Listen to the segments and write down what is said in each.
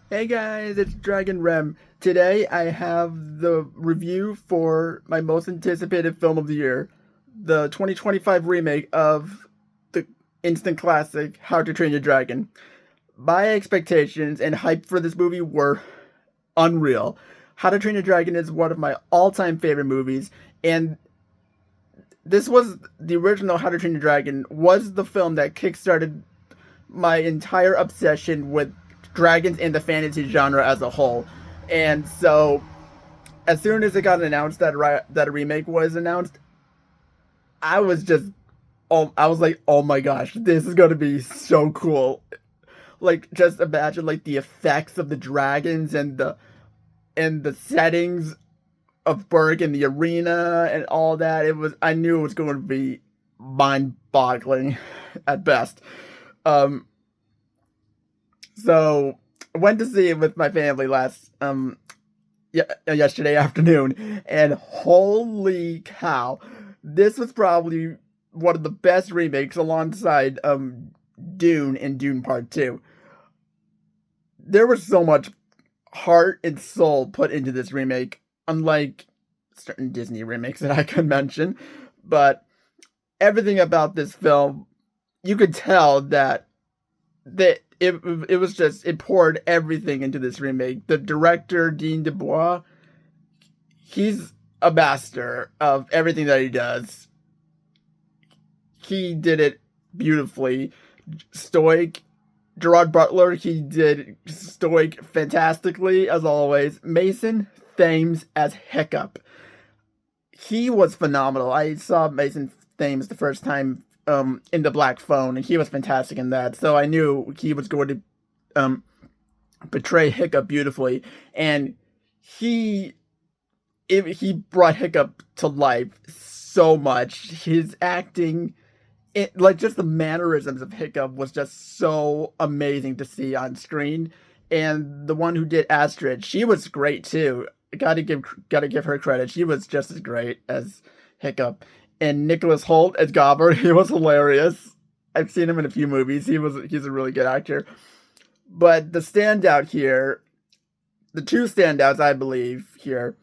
Hey guys, it's Dragon Rem. Today I have the review for my most anticipated film of the year, the 2025 remake of the instant classic How to Train Your Dragon. My expectations and hype for this movie were unreal. How to Train Your Dragon is one of my all-time favorite movies, and this was the original How to Train Your Dragon was the film that kickstarted my entire obsession with dragons and the fantasy genre as a whole. And so, as soon as it got announced that a remake was announced, I was just, I was like, oh my gosh, this is gonna be so cool. Like, just imagine like the effects of the dragons and the settings of Berg and the arena and all that. I knew it was going to be mind-boggling at best. Um, So went to see it with my family yesterday afternoon, and holy cow, this was probably one of the best remakes alongside Dune and Dune Part 2. There was so much heart and soul put into this remake, unlike certain Disney remakes that I could mention, but everything about this film, you could tell that it was just it poured everything into this remake. The director Dean DeBois, he's a master of everything that he does. He did it beautifully. Stoic. Gerard Butler, he did Stoic fantastically as always. Mason Thames as Hiccup, he was phenomenal. I saw Mason Thames the first time in the Black Phone, and he was fantastic in that. So I knew he was going to um, portray Hiccup beautifully, and he he brought Hiccup to life so much. His acting, like just the mannerisms of Hiccup, was just so amazing to see on screen. And the one who did Astrid, she was great too. Gotta give her credit. She was just as great as Hiccup. And Nicholas Hoult as Gobber, he was hilarious. I've seen him in a few movies. He's a really good actor. But the standout here, the two standouts I believe here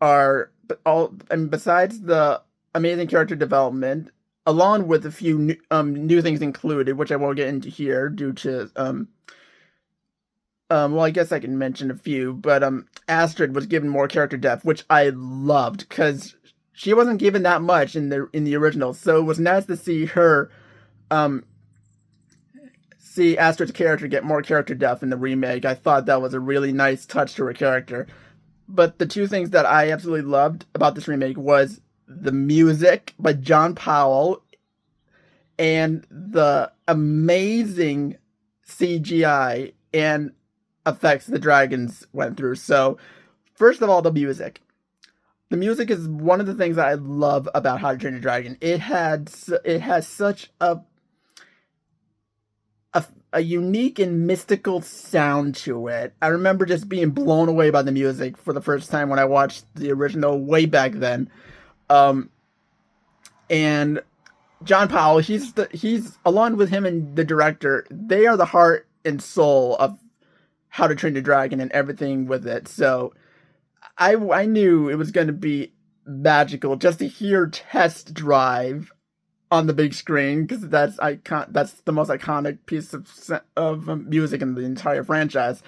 are all. I mean, besides the amazing character development, along with a few new things included, which I won't get into here due to well, I guess I can mention a few, but Astrid was given more character depth, which I loved because she wasn't given that much in the original. So it was nice to see her um see Astrid's character get more character depth in the remake. I thought that was a really nice touch to her character. But the two things that I absolutely loved about this remake was the music by John Powell and the amazing CGI and effects the dragons went through. So, first of all, the music. The music is one of the things that I love about How to Train Your Dragon. It has such a a unique and mystical sound to it. I remember just being blown away by the music for the first time when I watched the original way back then. Um, and John Powell, he's along with him and the director, they are the heart and soul of How to Train Your Dragon and everything with it. So I knew it was going to be magical just to hear Test Drive on the big screen because that's the most iconic piece of music in the entire franchise.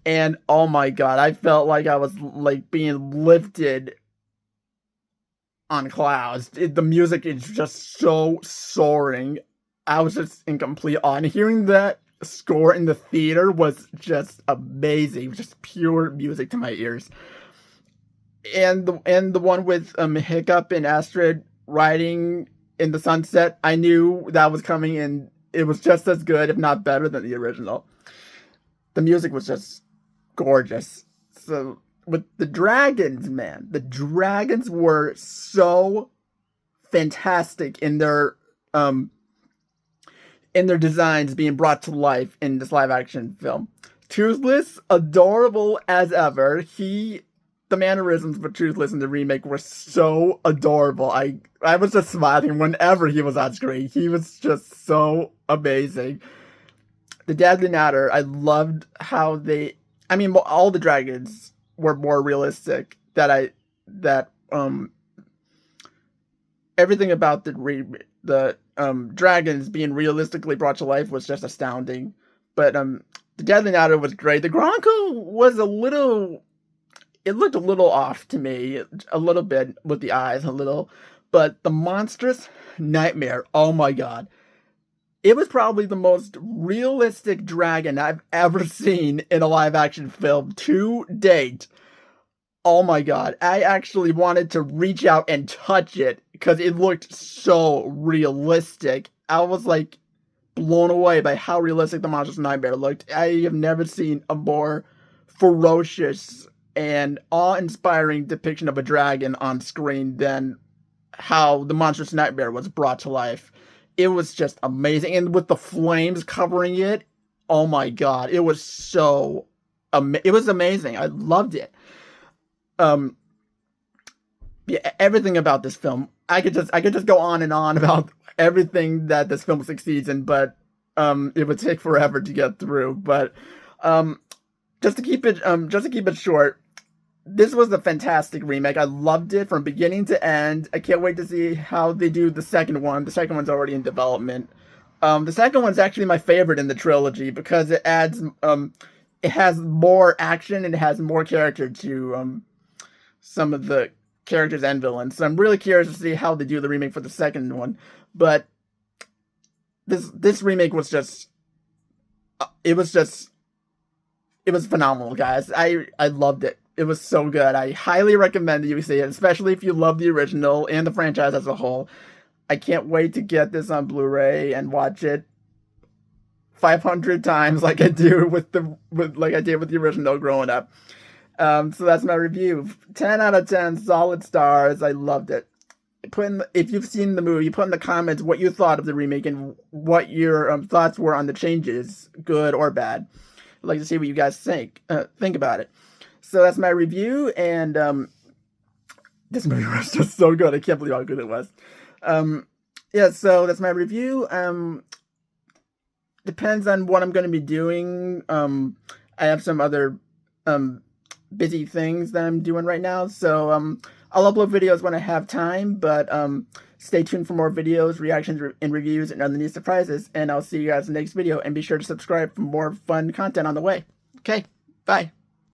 And oh my god, I felt like I was like being lifted on clouds. The music is just so soaring. I was just in complete awe. And hearing that score in the theater was just amazing. Just pure music to my ears. And the one with Hiccup and Astrid riding in the sunset, I knew that was coming, and it was just as good, if not better, than the original. The music was just gorgeous. So with the dragons, man, the dragons were so fantastic in their designs being brought to life in this live action film. Toothless, adorable as ever. The mannerisms of Toothless in the remake were so adorable. I was just smiling whenever he was on screen. He was just so amazing. The Deadly Natter, I loved how they I mean, all the dragons were more realistic. That everything about the dragons being realistically brought to life was just astounding. But the Deadly Nadder was great. The Gronko was a little, it looked a little off to me, a little bit with the eyes, a little. But the Monstrous Nightmare, oh my god. It was probably the most realistic dragon I've ever seen in a live action film to date. Oh my god, I actually wanted to reach out and touch it because it looked so realistic. I was like blown away by how realistic the Monstrous Nightmare looked. I have never seen a more ferocious and awe-inspiring depiction of a dragon on screen than how the Monstrous Nightmare was brought to life. It was just amazing, and with the flames covering it, oh my god, it was so it was amazing. I loved it. Um, yeah, everything about this film, I could just go on and on about everything that this film succeeds in, but it would take forever to get through. But um, just to keep it short, this was a fantastic remake. I loved it from beginning to end. I can't wait to see how they do the second one. The second one's already in development. The second one's actually my favorite in the trilogy because it has more action and it has more character to some of the characters and villains. So I'm really curious to see how they do the remake for the second one. But this remake was just it was phenomenal, guys. I loved it. It was so good. I highly recommend that you see it, especially if you love the original and the franchise as a whole. I can't wait to get this on Blu-ray and watch it 500 times like I did with the original growing up. So that's my review. 10 out of 10 solid stars. I loved it. If you've seen the movie, put in the comments what you thought of the remake and what your thoughts were on the changes, good or bad. I'd like to see what you guys think about it. So that's my review, and this movie was just so good. I can't believe how good it was. Yeah, so that's my review. Depends on what I'm going to be doing. I have some other busy things that I'm doing right now, so I'll upload videos when I have time, but stay tuned for more videos, reactions, and reviews, and other neat surprises, and I'll see you guys in the next video, and be sure to subscribe for more fun content on the way. Okay, bye.